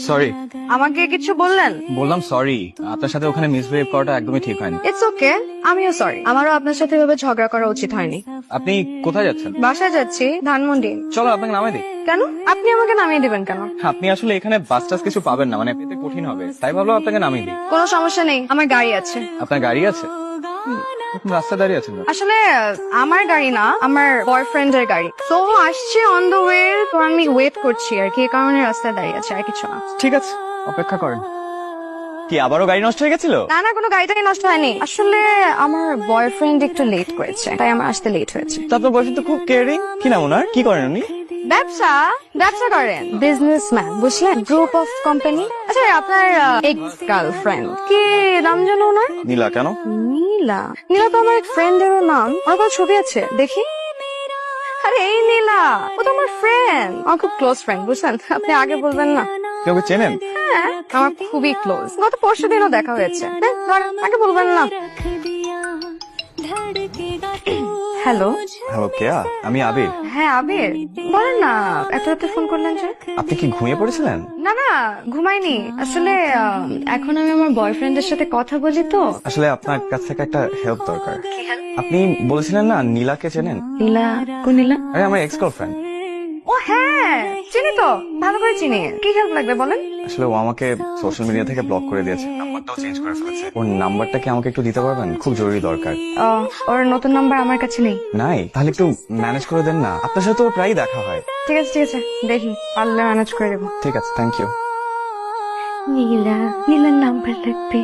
Sorry. আমাকে কিছু বললেন? বললাম সরি, আপনার সাথে ওখানে মিসবিহেভ করাটা একদমই ঠিক হয়নি। ইটস ওকে, আমিও সরি। আমারও আপনার সাথে এভাবে ঝগড়া করা উচিত হয়নি। আপনি কোথায় যাচ্ছেন? বাসায় যাচ্ছি, ধানমন্ডি। চলো আপনাকে নামাই দিই। কেন? আপনি আমাকে নামিয়ে দিবেন কেন? আপনি আসলে এখানে বাস টাস কিছু পাবেন না, মানে পেতে কঠিন হবে, তাই ভাবলাম আপনাকে নামিয়ে দিই। কোনো সমস্যা নেই, আমার গাড়ি আছে। আপনার গাড়ি আছে? আপনি রাস্তায় দাঁড়িয়ে আছেন কেন? আসলে আমার গাড়ি না, আমার বয়ফ্রেন্ডের গাড়ি। তো আসছে অন দ্য ওয়ে, তো আমি ওয়েট করছি আর কি, এই কারণে রাস্তায় দাঁড়িয়ে আছে, আর কিছু না। ঠিক আছে, অপেক্ষা করেন। কি আবারও গাড়ি নষ্ট হয়ে গেছিল? না না, কোনো গাড়িটাকে নষ্ট হয়নি। আসলে আমার বয়ফ্রেন্ড একটু লেট করেছে, তাই আমার আসতে লেট হয়েছে। তা আপনার বয়ফ্রেন্ড তো খুব কেয়ারিং। কি নাম ওনার? কি করেন উনি? ব্যবসা ব্যবসা করেন, বিজনেসম্যান, বুঝলেন? Group of company. আচ্ছা, আপনার এক্স গার্লফ্রেন্ড কি নাম জানো ওনার? নীলা। কেন? নীলা? নীলা তো আমার এক ফ্রেন্ডেরও নাম। আমার কোনো ছবি আছে, দেখি। আরে এই নীলা, ও তো আমার ফ্রেন্ড, আমার খুব ক্লোজ ফ্রেন্ড, বুঝলেন? আপনি আগে বলবেন না? কেউ ওকে চেনেন? হ্যাঁ, আমার খুবই ক্লোজ, গত পরশু দিনও দেখা হয়েছে। হ্যাঁ, ধরেন, আগে বলবেন না? হ্যালো। হ্যালো, কেয়া? আমি আবির। হ্যাঁ আবির, বলেন না, এত রাতে ফোন করলেন যে? আপনি কি ঘুমিয়ে পড়েছিলেন? না না, ঘুমাইনি। আসলে এখন আমি আমার বয়ফ্রেন্ডের সাথে কথা বলি তো। আসলে আপনার কাছ থেকে একটা হেল্প দরকার। আপনি বলেছিলেন না নীলাকে চেনেন? নীলা? কোন নীলা? আরে আমার এক্স গার্লফ্রেন্ড। ও হ্যাঁ, চিনি তো, ভালো করে চিনি। কি হেল্প লাগবে বলেন? আসলে ও আমাকে সোশ্যাল মিডিয়া থেকে ব্লক করে দিয়েছে, নাম্বারটাও চেঞ্জ করে ফেলেছে। ওর নাম্বারটা কি আমাকে একটু দিতে পারবেন? খুব জরুরি দরকার। ওর নতুন নাম্বার আমার কাছে নেই। নাই? তাহলে একটু ম্যানেজ করে দেন না, আপনার সাথে তো ওর প্রায়ই দেখা হয়। ঠিক আছে ঠিক আছে, দেখি পারলে ম্যানেজ করে দেবো। ঠিক আছে, থ্যাংক ইউ। নীলার নাম্বার লাগবে।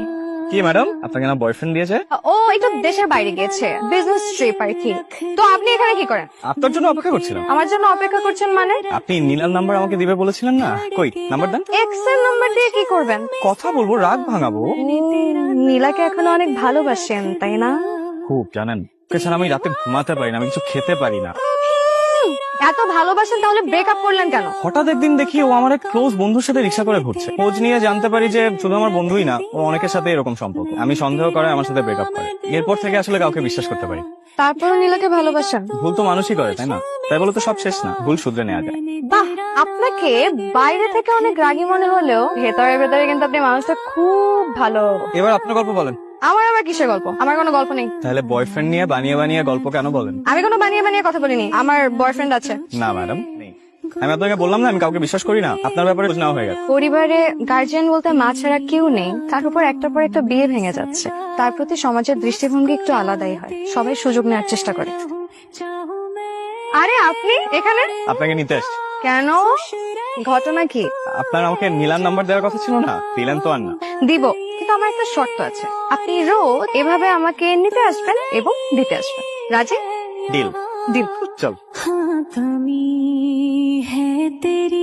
কি ম্যাডাম, আপনাকে না বয়ফ্রেন্ড দিয়েছে? ও একটু দেশের বাইরে গিয়েছে, বিজনেস ট্রিপ আর কি। তো আপনি এখানে কি করেন? আপনার জন্য অপেক্ষা করছিলাম। আমার জন্য অপেক্ষা করছেন মানে? আপনি নীলার নাম্বার আমাকে দিবে বলেছিলেন না, কই নাম্বার দেন। এক্স এর নাম্বার দিয়ে কি করবেন? কথা বলবো, রাগ ভাঙাবো। নীলাকে এখনো অনেক ভালোবাসেন, তাই না? খুব, জানেন ওকে ছাড়া আমি রাতে ঘুমাতে পারি না, আমি কিছু খেতে পারি না। এত ভালোবাসেন, তাহলে ব্রেকআপ করলেন কেন? হঠাৎ একদিন দেখি ও আমার এক ক্লোজ বন্ধুর সাথে রিক্সা করে ঘুরছে। খোঁজ নিয়ে জানতে পারি যে শুধু আমার বন্ধুই না, ও অনেকের সাথে এরকম সম্পর্ক। আমি সন্দেহ করে আমার সাথে ব্রেকআপ করে। এরপর থেকে আসলে কাউকে বিশ্বাস করতে পারি। তারপরও নীলাকে ভালোবাসেন? ভুল তো মানুষই করে, তাই না? তাই বলে তো সব শেষ না, ভুল শুধরে নেওয়া যায়। বাহ, আপনাকে বাইরে থেকে অনেক রাগী মনে হলেও ভেতরে ভেতরে কিন্তু আপনি মানুষটা খুব ভালো। এবার আপনার গল্প বলেন। আমার আবার কিসের গল্প? আমার কোনো গল্প নেই। তাহলে বয়ফ্রেন্ড নিয়ে বানিয়ে বানিয়ে গল্প কেন বলেন? আমি কোনো বানিয়ে বানিয়ে কথা বলিনি, আমার বয়ফ্রেন্ড আছে। না ম্যাডাম, নেই। আমি আপনাকে বললাম না আমি কাউকে বিশ্বাস করি না, আপনার ব্যাপারে খোঁজ নেওয়া হয়ে গেছে। পরিবারে গার্জিয়ান বলতে মা ছাড়া কেউ নেই, তার উপর একটার পর একটা বিয়ে ভেঙে যাচ্ছে। তার প্রতি সমাজের দৃষ্টিভঙ্গি একটু আলাদাই হয়, সবাই সুযোগ নেওয়ার চেষ্টা করে। আরে আপনি এখানে? আপনাকে নিতে আসছি। কেন? ঘটনা কি? আপনার আমাকে নীলার নাম্বার দেওয়ার কথা ছিল না, দিলেন তো আর না। দিব, কিন্তু আমার একটা শর্ত আছে। আপনি রোজ এভাবে আমাকে নিতে আসবেন এবং দিতে আসবেন। রাজি? ডিল। ডিল। চল। हाँ कमी है तेरी